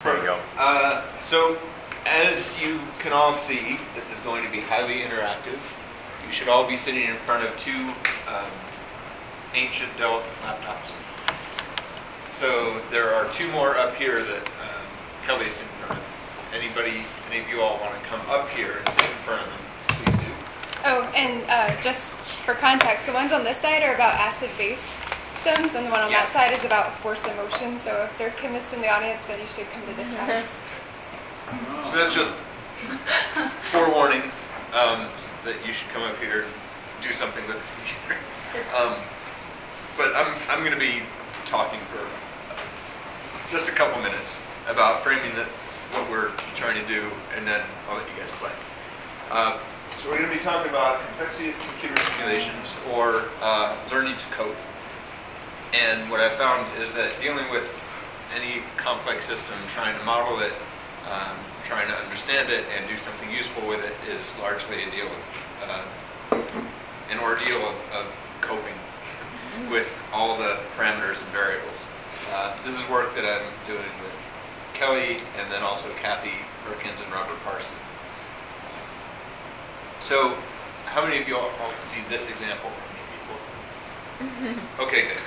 There you go. So, as you can all see, this is going to be highly interactive. You should all be sitting in front of two ancient Dell laptops. So there are two more up here that Kelly's in front of. Any of you all want to come up here and sit in front of them, please do. Oh, and just for context, the ones on this side are about acid-base systems, and the one on that side is about force and motion. So if there are chemists in the audience, then you should come to this side. So that's just forewarning that you should come up here and do something with the computer. But I'm going to be talking for just a couple minutes about framing what we're trying to do, and then I'll let you guys play. So we're going to be talking about complexity of computer simulations, or learning to code. And what I found is that dealing with any complex system, trying to model it, trying to understand it, and do something useful with it is largely an ordeal of coping with all the parameters and variables. This is work that I'm doing with Kelly, and then also Kathy Perkins and Robert Parson. So, how many of you all see this example from me before? Okay, good.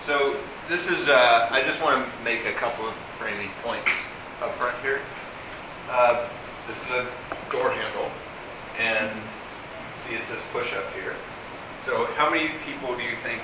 So this is, I just want to make a couple of framing points up front here. This is a door handle, and see it says push up here. So how many people do you think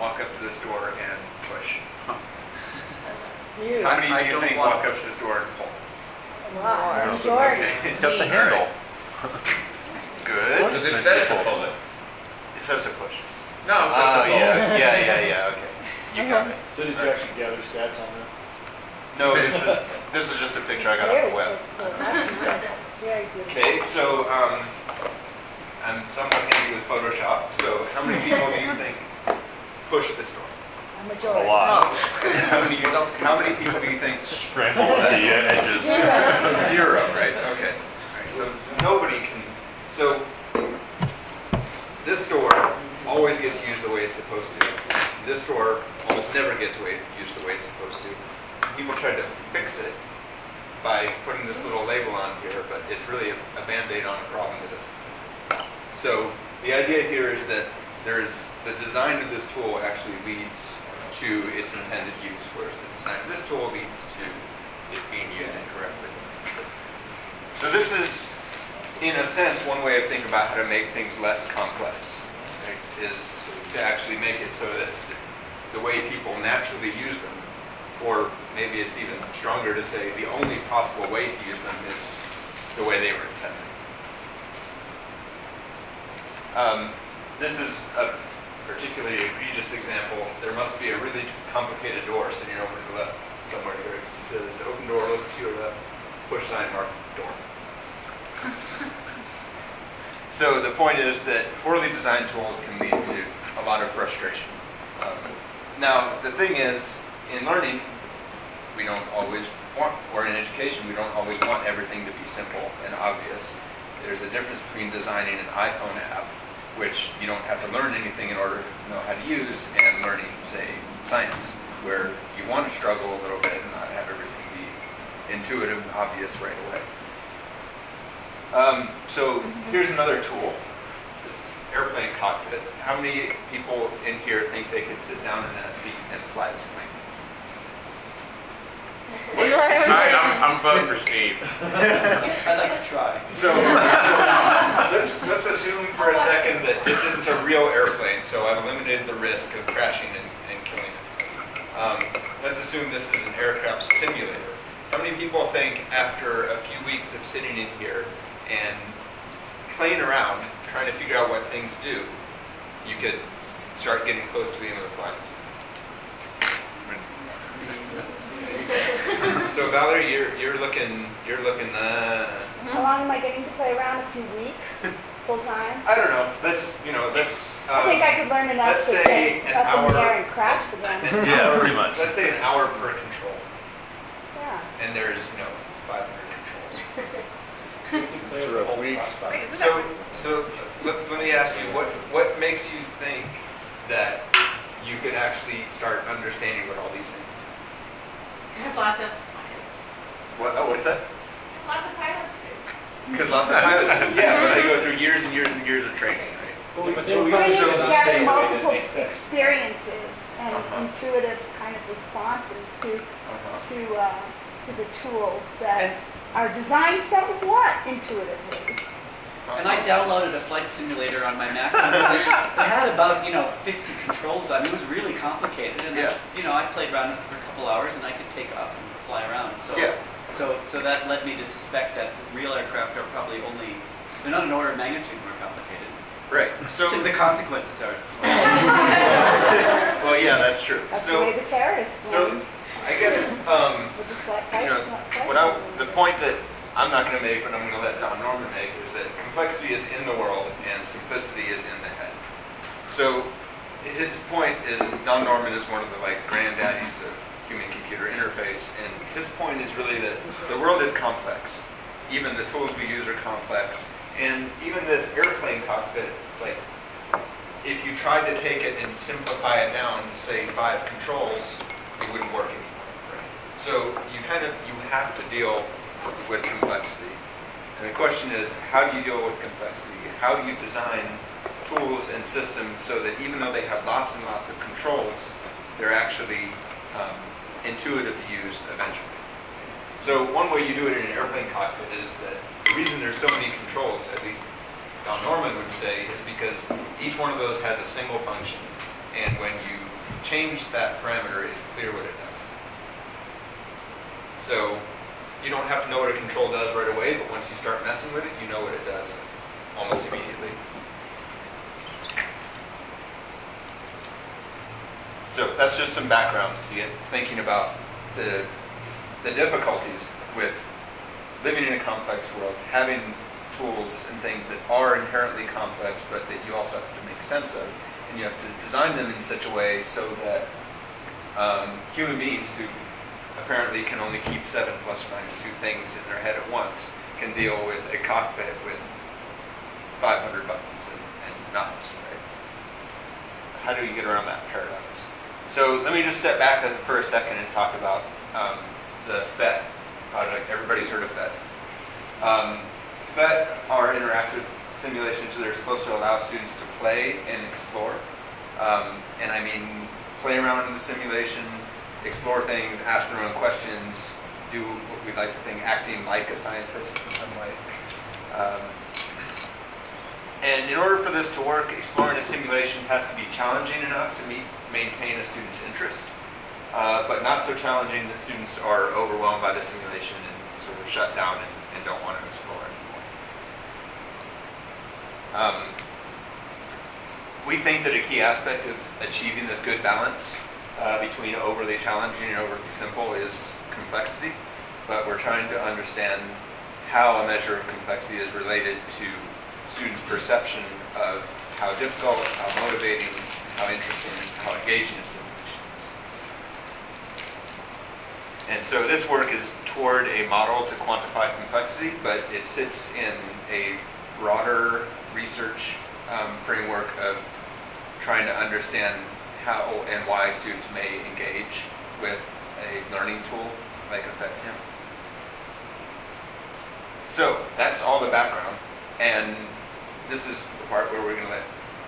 walk up to this door and push? How many do you think walk up to this door and pull? Wow. It's got the handle. Good. Does it say to pull it? It says to push. No, it says to pull. Yeah. Okay, you got it. So did you actually gather stats on that? No, this is just a picture I got off the web. Very good. Okay, so I'm somewhat handy with Photoshop. So how many people do you think push this door? A majority. A lot. How many people do you think Scramble at the edges. Zero, right? Okay. All right, so nobody can. So this door always gets used the way it's supposed to. This door almost never gets used the way it's supposed to. People tried to fix it by putting this little label on here, but it's really a band-aid on a problem that doesn't fix it. So the idea here is that the design of this tool actually leads to its intended use, whereas the design of this tool leads to it being used incorrectly. So this is, in a sense, one way of thinking about how to make things less complex, right, is to actually make it so that the way people naturally use them, or maybe it's even stronger to say the only possible way to use them is the way they were intended. This is a particularly egregious example. There must be a really complicated door sitting over to the left somewhere here. It says to open door, look to your left, push sign, mark door. So the point is that poorly designed tools can lead to a lot of frustration. Now, the thing is, in learning, we don't always want, or in education, we don't always want everything to be simple and obvious. There's a difference between designing an iPhone app, which you don't have to learn anything in order to know how to use, and learning, say, science, where you want to struggle a little bit and not have everything be intuitive and obvious right away. So here's another tool, this airplane cockpit. How many people in here think they could sit down in that seat and fly this plane? Alright, I'm voting for Steve. I'd like to try. So let's assume for a second that this isn't a real airplane, so I've eliminated the risk of crashing and killing it. Let's assume this is an aircraft simulator. How many people think after a few weeks of sitting in here and playing around, trying to figure out what things do, you could start getting close to the end of the flight? So Valerie, you're looking. How long am I getting to play around? A few weeks, full time. I don't know. Let's. I think I could learn enough to get up in the air and crash the gun. Yeah, pretty much. Let's say an hour per control. Yeah. And there's 500 controls. It's a rough week. So let me ask you, what makes you think that you could actually start understanding what all these things There's lots of What's that? Lots of pilots do. Because lots of pilots, yeah, but they go through years and years and years of training, right? But they were We need using to it gather basically multiple the same thing. experiences and Uh-huh. intuitive kind of responses to Uh-huh. the tools that are designed somewhat intuitively. And I downloaded a flight simulator on my Mac. And it had about 50 controls on it. It was really complicated, and Yeah. I played around with it for a couple hours, and I could take off and fly around. So, Yeah. so that led me to suspect that real aircraft are probably they're not an order of magnitude more complicated. Right. So, The consequences are. well, yeah, that's true. That's the way the terrorists So, learn. I guess, With the flight you know, fights, the point that I'm not going to make, but I'm going to let Don Norman make, is that complexity is in the world and simplicity is in the head. So his point is, Don Norman is one of the granddaddies of human-computer interface, and his point is really that the world is complex. Even the tools we use are complex, and even this airplane cockpit, if you tried to take it and simplify it down to say 5 controls, it wouldn't work anymore. Right? So you have to deal with complexity. And the question is, how do you deal with complexity? How do you design tools and systems so that even though they have lots and lots of controls, they're actually intuitive to use eventually? So one way you do it in an airplane cockpit is that the reason there's so many controls, at least Don Norman would say, is because each one of those has a single function. And when you change that parameter, it's clear what it does. So you don't have to know what a control does right away, but once you start messing with it, you know what it does almost immediately. So that's just some background to get thinking about the difficulties with living in a complex world, having tools and things that are inherently complex, but that you also have to make sense of, and you have to design them in such a way so that human beings who apparently can only keep 7 ± 2 things in their head at once can deal with a cockpit with 500 buttons and knobs, right? How do you get around that paradox? So let me just step back for a second and talk about the PhET project. Everybody's heard of PhET. PhET are interactive simulations that are supposed to allow students to play and explore. And I mean, play around in the simulation, explore things, ask their own questions, do what we'd like to think, acting like a scientist in some way. And in order for this to work, exploring a simulation has to be challenging enough to maintain a student's interest, but not so challenging that students are overwhelmed by the simulation and sort of shut down and don't want to explore anymore. We think that a key aspect of achieving this good balance between overly challenging and overly simple is complexity, but we're trying to understand how a measure of complexity is related to students' perception of how difficult, how motivating, how interesting, how engaging a simulation is. And so this work is toward a model to quantify complexity, but it sits in a broader research framework of trying to understand how and why students may engage with a learning tool like a PhET sim. So that's all the background, and this is the part where we're going to let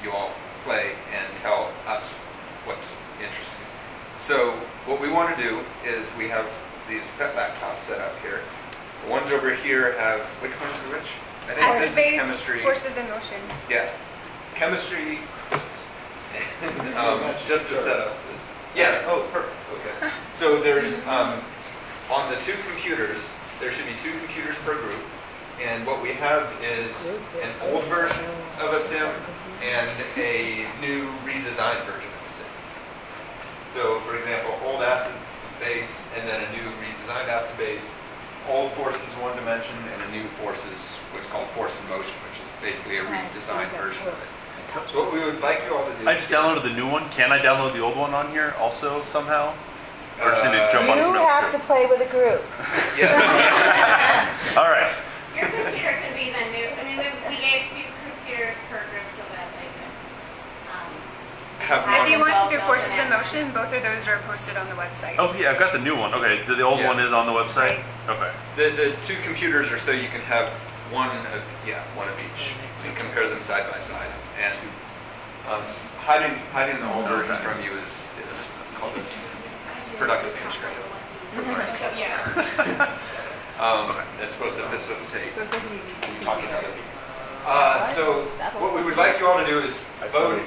you all play and tell us what's interesting. So what we want to do is we have these PhET laptops set up here. The ones over here have, which ones are which? I think this is Acid-base, chemistry. forces in motion. Yeah, chemistry, physics. Just to set up this. Yeah, oh, perfect, okay. So there's, on the 2 computers, there should be 2 computers per group. And what we have is an old version of a sim and a new redesigned version of a sim. So, for example, old acid base and then a new redesigned acid base. Old force is 1 dimension and a new force is what's called force in motion, which is basically a redesigned version of it. So what we would like you all to do... I just downloaded the new one. Can I download the old one on here also somehow? Or just need to jump on You some have to play with a group. Yeah. All right. Your computer could be the new, we gave 2 computers per group so that they could Have one If you want to do forces in motion, both of those are posted on the website. Oh yeah, I've got the new one. Okay, the old one is on the website. Okay. The two computers are so you can have one of each and compare them side by side. And hiding the old version from you is called a productive constraint. So, yeah. It's supposed to facilitate you talking about it. So what we would like you all to do is vote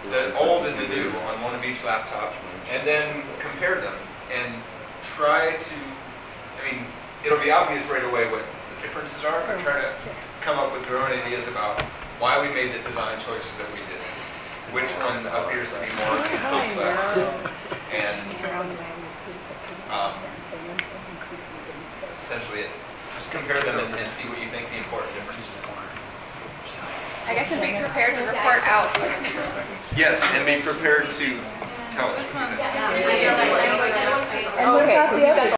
the old and the new on one of each laptop, and then compare them and try to. I mean, it'll be obvious right away what the differences are, but try to come up with your own ideas about why we made the design choices that we did. Which one appears to be more complex, and essentially just compare them and see what you think the important differences are. I guess and be prepared to report out. Yes, and be prepared to tell us what you think. And what about the other